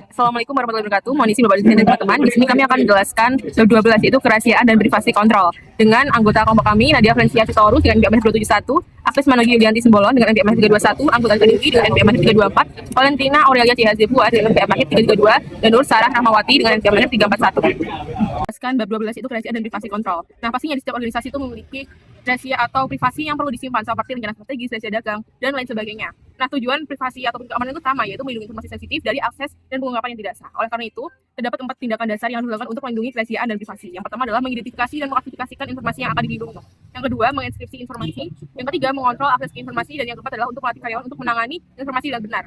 Assalamualaikum warahmatullahi wabarakatuh. Mohon izin Bapak dan teman-teman. Di sini kami akan menjelaskan bab 12 yaitu kerahasiaan dan privasi kontrol dengan anggota kelompok kami Nadia Francia Sitorus dengan NPM 271, Agnes Manogi Yulianti Simbolon dengan NPM 321, Anggota Akademi dengan NPM 324, Valentina Aurelia CHZ Buat dengan NPM 332, dan Nur Sarah Rahmawati dengan NPM 341. Jelaskan bab 12 itu kerahasiaan dan privasi kontrol. Nah, pastinya di setiap organisasi itu memiliki rahasia atau privasi yang perlu disimpan seperti rencana strategis, rahasia dagang, dan lain sebagainya. Nah, tujuan privasi atau keamanan itu sama, yaitu melindungi informasi sensitif dari akses dan pengungkapan yang tidak sah. Oleh karena itu, terdapat 4 tindakan dasar yang harus dilakukan untuk melindungi kerahasiaan dan privasi. Yang pertama adalah mengidentifikasi dan mengklasifikasikan informasi yang akan dilindungi. Yang kedua, menginskripsi informasi. Yang ketiga, mengontrol akses ke informasi. Dan yang keempat adalah untuk melatih karyawan untuk menangani informasi yang benar.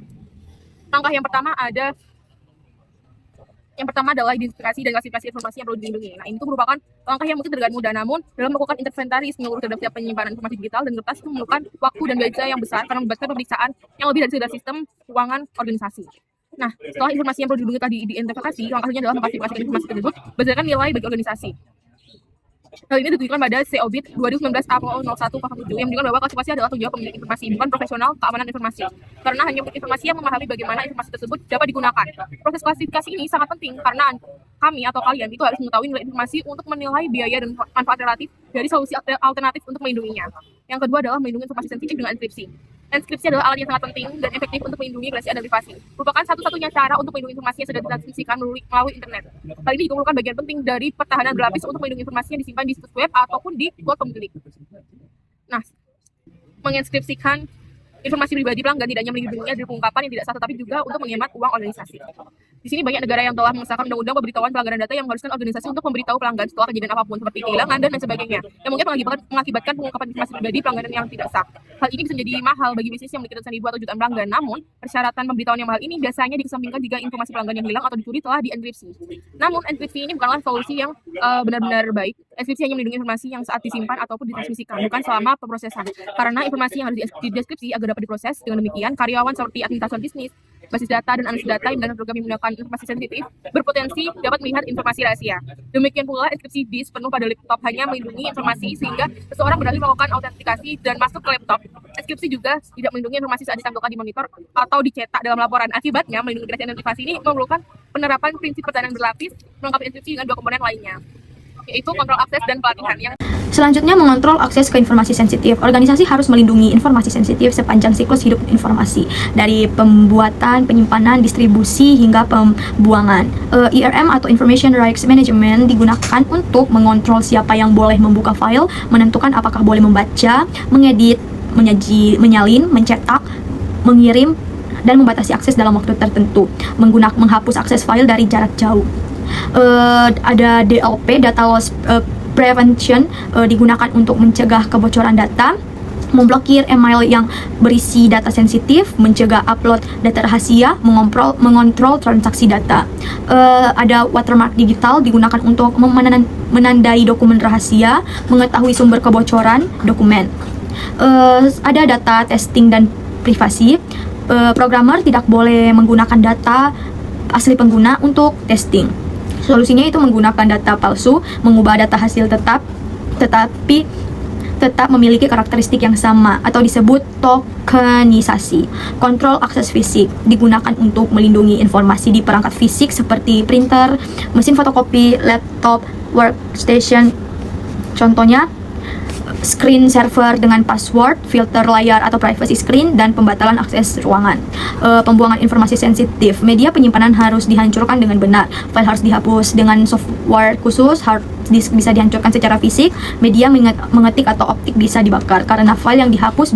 Langkah yang pertama adalah identifikasi dan klasifikasi informasi yang perlu dilindungi. Nah, ini tuh merupakan langkah yang mungkin terdengar mudah, namun dalam melakukan inventaris menyeluruh terhadap setiap penyimpanan informasi digital dan kertas itu memerlukan waktu dan biaya yang besar karena melibatkan pemeriksaan yang lebih dari sekedar sistem keuangan organisasi. Nah, setelah informasi yang perlu dilindungi tadi diidentifikasi, langkah selanjutnya adalah mengklasifikasikan informasi tersebut berdasarkan nilai bagi organisasi. Hal ini ditujukan pada COBIT 2019 A01 yang menunjukkan bahwa klasifikasi adalah tanggung jawab pemilik informasi, bukan profesional keamanan informasi. Karena hanya pemilik informasi yang memahami bagaimana informasi tersebut dapat digunakan. Proses klasifikasi ini sangat penting karena kami atau kalian itu harus mengetahui nilai informasi untuk menilai biaya dan manfaat relatif dari solusi alternatif untuk melindunginya. Yang kedua adalah melindungi informasi sensitif dengan enkripsi. Enkripsi adalah alat yang sangat penting dan efektif untuk melindungi kerahasiaan dan privasi. Merupakan satu-satunya cara untuk melindungi informasi yang sudah ditransmisikan melalui internet. Hal ini juga merupakan bagian penting dari pertahanan berlapis untuk melindungi informasi yang disimpan di situs web ataupun di cloud pemilik. Nah, menginskripsikan informasi pribadi pelanggan tidak hanya melindunginya dari pengungkapan yang tidak sah, tetapi juga untuk menghemat uang organisasi. Di sini banyak negara yang telah mengesahkan undang-undang pemberitahuan pelanggaran data yang mengharuskan organisasi untuk memberitahu pelanggan setelah kejadian apapun seperti kehilangan dan lain sebagainya, yang mungkin mengakibatkan pengungkapan informasi pribadi pelanggan yang tidak sah. Hal ini bisa menjadi mahal bagi bisnis yang memiliki ratusan ribu atau jutaan pelanggan. Namun, persyaratan pemberitahuan yang mahal ini biasanya dikesampingkan jika informasi pelanggan yang hilang atau dicuri telah dienkripsi. Namun, enkripsi ini bukanlah solusi yang benar-benar baik. Enkripsi hanya melindungi informasi yang saat disimpan ataupun ditransmisikan, bukan selama pemrosesan. Karena informasi yang harus dideskripsi agar dapat diproses. Dengan demikian, karyawan seperti administrator bisnis, basis data, dan analisis data yang program yang menggunakan informasi sensitif berpotensi dapat melihat informasi rahasia. Demikian pula, enkripsi disk penuh pada laptop hanya melindungi informasi sehingga seseorang beralih melakukan autentikasi dan masuk ke laptop. Enkripsi juga tidak melindungi informasi saat ditampilkan di monitor atau dicetak dalam laporan. Akibatnya, melindungi kerahasiaan dan privasi ini memerlukan penerapan prinsip pertahanan berlapis melengkapi enkripsi dengan 2 komponen lainnya, yaitu kontrol akses dan pelatihan. Selanjutnya, mengontrol akses ke informasi sensitif. Organisasi harus melindungi informasi sensitif sepanjang siklus hidup informasi, dari pembuatan, penyimpanan, distribusi, hingga pembuangan. IRM atau Information Rights Management digunakan untuk mengontrol siapa yang boleh membuka file, menentukan apakah boleh membaca, mengedit, menyalin, mencetak, mengirim, dan membatasi akses dalam waktu tertentu. Menghapus akses file dari jarak jauh. Ada DLP, Data Loss Prevention, digunakan untuk mencegah kebocoran data, memblokir email yang berisi data sensitif, mencegah upload data rahasia, mengontrol transaksi data. Ada watermark digital, digunakan untuk menandai dokumen rahasia, mengetahui sumber kebocoran dokumen. Ada data testing dan privasi. Programmer tidak boleh menggunakan data asli pengguna untuk testing. Solusinya itu menggunakan data palsu, mengubah data hasil tetapi tetap memiliki karakteristik yang sama atau disebut tokenisasi. Kontrol akses fisik digunakan untuk melindungi informasi di perangkat fisik seperti printer, mesin fotokopi, laptop, workstation. Contohnya, screen server dengan password, filter layar atau privacy screen, dan pembatalan akses ruangan. Pembuangan informasi sensitif. Media penyimpanan harus dihancurkan dengan benar. File harus dihapus dengan software khusus. Hard disk bisa dihancurkan secara fisik. Media mengetik atau optik bisa dibakar. Karena file yang dihapus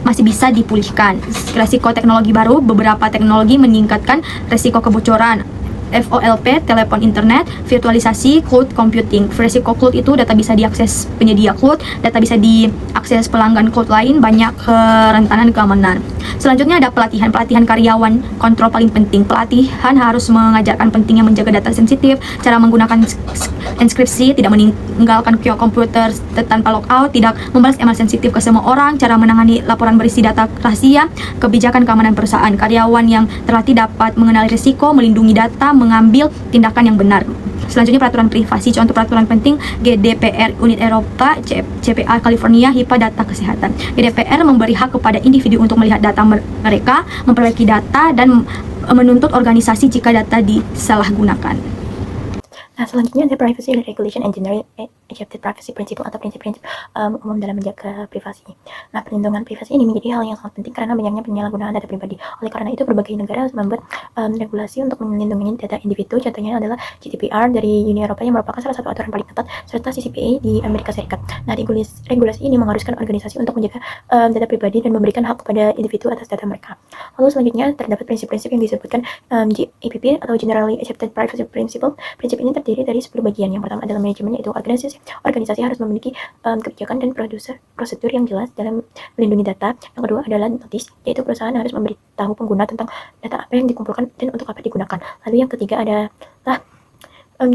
masih bisa dipulihkan. Resiko teknologi baru. Beberapa teknologi meningkatkan resiko kebocoran. FOLP, telepon internet, virtualisasi, cloud computing. Resiko cloud itu data bisa diakses penyedia cloud, data bisa diakses pelanggan cloud lain, banyak kerentanan keamanan. Selanjutnya ada pelatihan karyawan, kontrol paling penting. Pelatihan harus mengajarkan pentingnya menjaga data sensitif, cara menggunakan enkripsi, tidak meninggalkan komputer tanpa logout, tidak membalas email sensitif ke semua orang, cara menangani laporan berisi data rahasia, kebijakan keamanan perusahaan. Karyawan yang terlatih dapat mengenali risiko, melindungi data, mengambil tindakan yang benar. Selanjutnya peraturan privasi. Contoh peraturan penting GDPR Unit Eropa, CPA California, HIPAA data kesehatan. GDPR memberi hak kepada individu untuk melihat data mereka, memperbaiki data, dan menuntut organisasi jika data disalahgunakan. Nah, selanjutnya ada privacy regulation and generally accepted privacy principle atau prinsip-prinsip umum dalam menjaga privasi. Nah, perlindungan privasi ini menjadi hal yang sangat penting karena banyaknya penyalahgunaan data pribadi. Oleh karena itu, berbagai negara membuat regulasi untuk melindungi data individu. Contohnya adalah GDPR dari Uni Eropa yang merupakan salah satu aturan paling ketat, serta CCPA di Amerika Serikat. Nah, regulasi ini mengharuskan organisasi untuk menjaga data pribadi dan memberikan hak kepada individu atas data mereka. Lalu selanjutnya terdapat prinsip-prinsip yang disebutkan GAPP atau Generally Accepted Privacy Principle. Prinsip ini terdiri dari 10 bagian. Yang pertama adalah manajemen, yaitu organisasi harus memiliki kebijakan dan prosedur yang jelas dalam melindungi data. Yang kedua adalah notice, yaitu perusahaan harus memberitahu pengguna tentang data apa yang dikumpulkan dan untuk apa digunakan. Lalu yang ketiga adalah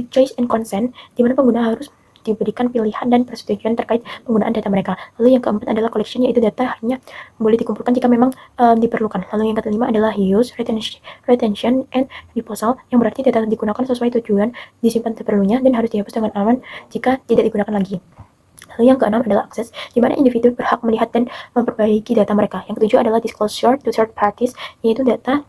choice and consent, di mana pengguna harus diberikan pilihan dan persetujuan terkait penggunaan data mereka. Lalu yang keempat adalah collection, yaitu data hanya boleh dikumpulkan jika memang diperlukan. Lalu yang kelima adalah use, retention, and disposal, yang berarti data digunakan sesuai tujuan, disimpan seperlunya, dan harus dihapus dengan aman jika tidak digunakan lagi. Lalu yang keenam adalah akses, di mana individu berhak melihat dan memperbaiki data mereka. Yang ketujuh adalah disclosure to third parties, yaitu data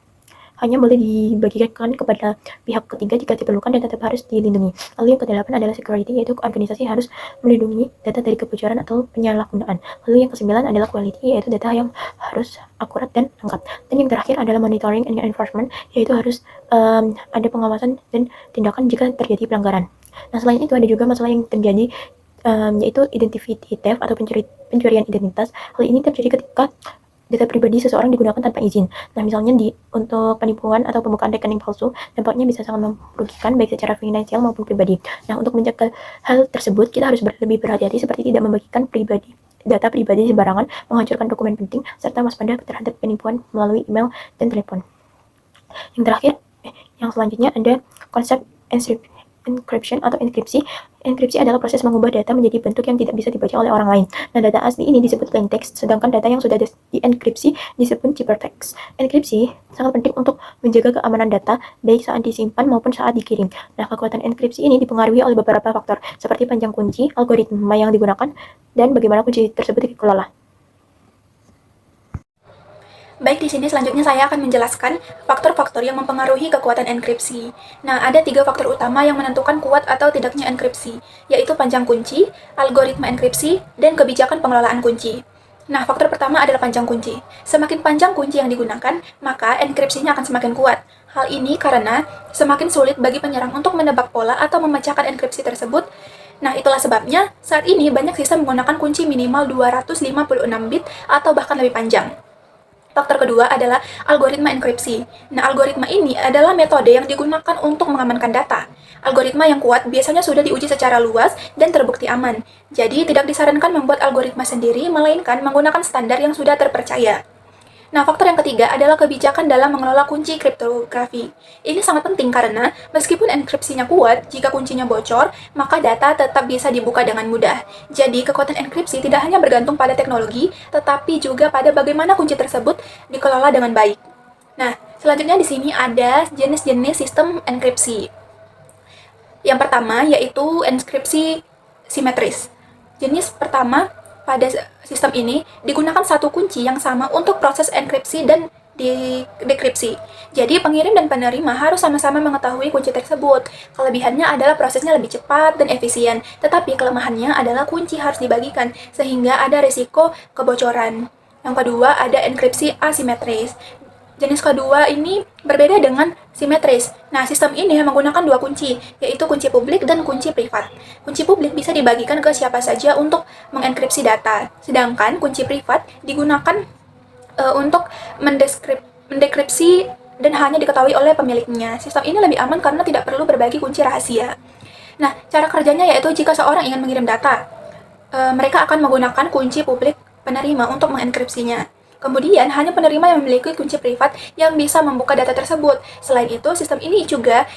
hanya boleh dibagikan kepada pihak ketiga jika diperlukan dan tetap harus dilindungi. Lalu yang kedelapan adalah security, yaitu organisasi harus melindungi data dari kebocoran atau penyalahgunaan. Lalu yang kesembilan adalah quality, yaitu data yang harus akurat dan lengkap. Dan yang terakhir adalah monitoring and enforcement, yaitu harus ada pengawasan dan tindakan jika terjadi pelanggaran. Nah, selain itu ada juga masalah yang terjadi, yaitu identity theft atau pencurian identitas. Hal ini terjadi ketika data pribadi seseorang digunakan tanpa izin. Nah, misalnya untuk penipuan atau pembukaan rekening palsu, dampaknya bisa sangat merugikan baik secara finansial maupun pribadi. Nah, untuk menjaga hal tersebut, kita harus lebih berhati-hati seperti tidak membagikan data pribadi sembarangan, menghancurkan dokumen penting, serta waspada terhadap penipuan melalui email dan telepon. Yang terakhir, yang selanjutnya ada konsep encryption atau enkripsi. Enkripsi adalah proses mengubah data menjadi bentuk yang tidak bisa dibaca oleh orang lain. Nah, data asli ini disebut plain text, sedangkan data yang sudah dienkripsi disebut ciphertext. Enkripsi sangat penting untuk menjaga keamanan data, baik saat disimpan maupun saat dikirim. Nah, kekuatan enkripsi ini dipengaruhi oleh beberapa faktor, seperti panjang kunci, algoritma yang digunakan, dan bagaimana kunci tersebut dikelola. Baik, di sini selanjutnya saya akan menjelaskan faktor-faktor yang mempengaruhi kekuatan enkripsi. Nah, ada 3 faktor utama yang menentukan kuat atau tidaknya enkripsi, yaitu panjang kunci, algoritma enkripsi, dan kebijakan pengelolaan kunci. Nah, faktor pertama adalah panjang kunci. Semakin panjang kunci yang digunakan, maka enkripsinya akan semakin kuat. Hal ini karena semakin sulit bagi penyerang untuk menebak pola atau memecahkan enkripsi tersebut. Nah, itulah sebabnya saat ini banyak sistem menggunakan kunci minimal 256 bit atau bahkan lebih panjang. Faktor kedua adalah algoritma enkripsi. Nah, algoritma ini adalah metode yang digunakan untuk mengamankan data. Algoritma yang kuat biasanya sudah diuji secara luas dan terbukti aman. Jadi, tidak disarankan membuat algoritma sendiri, melainkan menggunakan standar yang sudah terpercaya. Nah, faktor yang ketiga adalah kebijakan dalam mengelola kunci kriptografi. Ini sangat penting karena meskipun enkripsinya kuat, jika kuncinya bocor, maka data tetap bisa dibuka dengan mudah. Jadi, kekuatan enkripsi tidak hanya bergantung pada teknologi, tetapi juga pada bagaimana kunci tersebut dikelola dengan baik. Nah, selanjutnya di sini ada jenis-jenis sistem enkripsi. Yang pertama yaitu enkripsi simetris. Jenis pertama pada sistem ini digunakan satu kunci yang sama untuk proses enkripsi dan dekripsi. Jadi pengirim dan penerima harus sama-sama mengetahui kunci tersebut. Kelebihannya adalah prosesnya lebih cepat dan efisien, tetapi kelemahannya adalah kunci harus dibagikan sehingga ada risiko kebocoran. Yang kedua ada enkripsi asimetris. Jenis kedua ini berbeda dengan simetris. Nah, sistem ini menggunakan 2 kunci, yaitu kunci publik dan kunci privat. Kunci publik bisa dibagikan ke siapa saja untuk mengenkripsi data, sedangkan kunci privat digunakan untuk mendekripsi dan hanya diketahui oleh pemiliknya. Sistem ini lebih aman karena tidak perlu berbagi kunci rahasia. Nah, cara kerjanya yaitu jika seorang ingin mengirim data, mereka akan menggunakan kunci publik penerima untuk mengenkripsinya. Kemudian, hanya penerima yang memiliki kunci privat yang bisa membuka data tersebut. Selain itu, sistem ini juga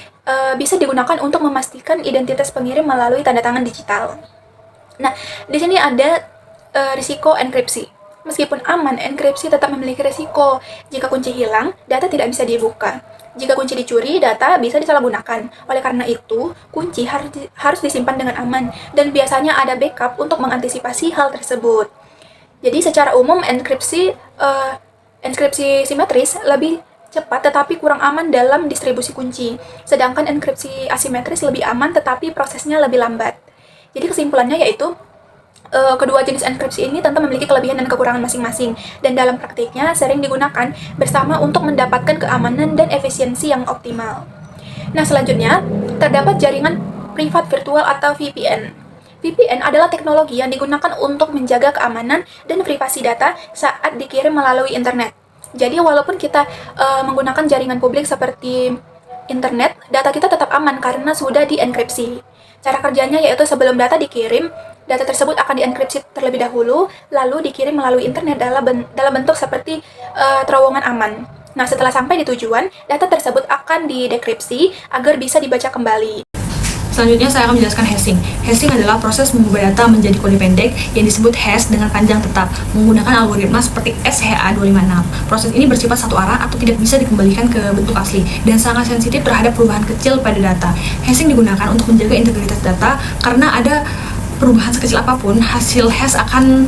bisa digunakan untuk memastikan identitas pengirim melalui tanda tangan digital. Nah, di sini ada risiko enkripsi. Meskipun aman, enkripsi tetap memiliki risiko. Jika kunci hilang, data tidak bisa dibuka. Jika kunci dicuri, data bisa disalahgunakan. Oleh karena itu, kunci harus disimpan dengan aman, dan biasanya ada backup untuk mengantisipasi hal tersebut. Jadi secara umum enkripsi simetris lebih cepat tetapi kurang aman dalam distribusi kunci. Sedangkan enkripsi asimetris lebih aman tetapi prosesnya lebih lambat. Jadi kesimpulannya yaitu kedua jenis enkripsi ini tentu memiliki kelebihan dan kekurangan masing-masing, dan dalam praktiknya sering digunakan bersama untuk mendapatkan keamanan dan efisiensi yang optimal. Nah, selanjutnya terdapat jaringan privat virtual atau VPN. VPN adalah teknologi yang digunakan untuk menjaga keamanan dan privasi data saat dikirim melalui internet. Jadi walaupun kita menggunakan jaringan publik seperti internet, data kita tetap aman karena sudah dienkripsi. Cara kerjanya yaitu sebelum data dikirim, data tersebut akan dienkripsi terlebih dahulu, lalu dikirim melalui internet dalam bentuk seperti terowongan aman. Nah, setelah sampai di tujuan, data tersebut akan didekripsi agar bisa dibaca kembali. Selanjutnya saya akan menjelaskan hashing. Hashing adalah proses mengubah data menjadi kode pendek yang disebut hash dengan panjang tetap menggunakan algoritma seperti SHA-256. Proses ini bersifat satu arah atau tidak bisa dikembalikan ke bentuk asli dan sangat sensitif terhadap perubahan kecil pada data. Hashing digunakan untuk menjaga integritas data karena ada perubahan sekecil apapun, hasil hash akan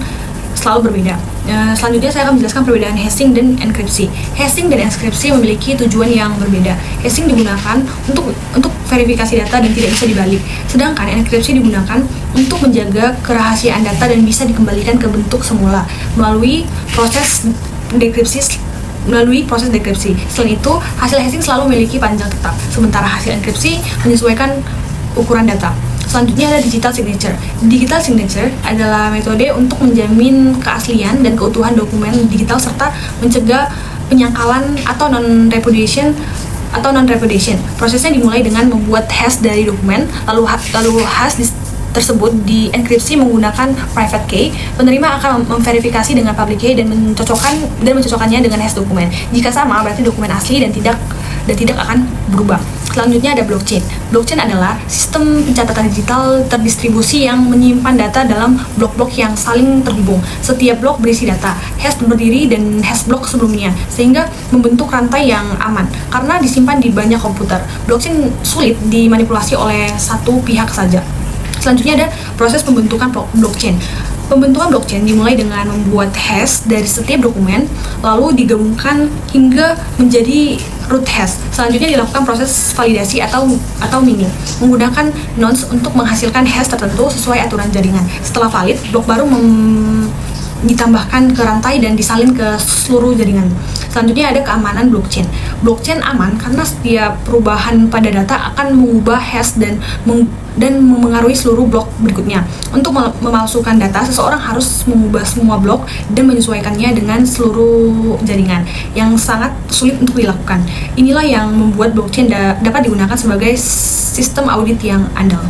selalu berbeda. Selanjutnya saya akan menjelaskan perbedaan hashing dan enkripsi. Hashing dan enkripsi memiliki tujuan yang berbeda. Hashing digunakan untuk verifikasi data dan tidak bisa dibalik. Sedangkan enkripsi digunakan untuk menjaga kerahasiaan data dan bisa dikembalikan ke bentuk semula melalui proses dekripsi. Selain itu, hasil hashing selalu memiliki panjang tetap, sementara hasil enkripsi menyesuaikan ukuran data. Selanjutnya ada digital signature. Digital signature adalah metode untuk menjamin keaslian dan keutuhan dokumen digital serta mencegah penyangkalan atau non-repudiation. Prosesnya dimulai dengan membuat hash dari dokumen, lalu hash tersebut dienkripsi menggunakan private key. Penerima akan memverifikasi dengan public key dan mencocokkannya dengan hash dokumen. Jika sama, berarti dokumen asli dan tidak akan berubah. Selanjutnya ada blockchain. Blockchain adalah sistem pencatatan digital terdistribusi yang menyimpan data dalam blok-blok yang saling terhubung. Setiap blok berisi data, hash berdiri dan hash blok sebelumnya, sehingga membentuk rantai yang aman. Karena disimpan di banyak komputer, blockchain sulit dimanipulasi oleh satu pihak saja. Selanjutnya ada proses pembentukan blockchain. Pembentukan blockchain dimulai dengan membuat hash dari setiap dokumen, lalu digabungkan hingga menjadi root hash. Selanjutnya dilakukan proses validasi atau mining, menggunakan nodes untuk menghasilkan hash tertentu sesuai aturan jaringan. Setelah valid, blok baru ditambahkan ke rantai dan disalin ke seluruh jaringan. Selanjutnya ada keamanan blockchain. Blockchain aman karena setiap perubahan pada data akan mengubah hash dan memengaruhi seluruh blok berikutnya. Untuk memalsukan data, seseorang harus mengubah semua blok dan menyesuaikannya dengan seluruh jaringan, yang sangat sulit untuk dilakukan. Inilah yang membuat blockchain dapat digunakan sebagai sistem audit yang andal.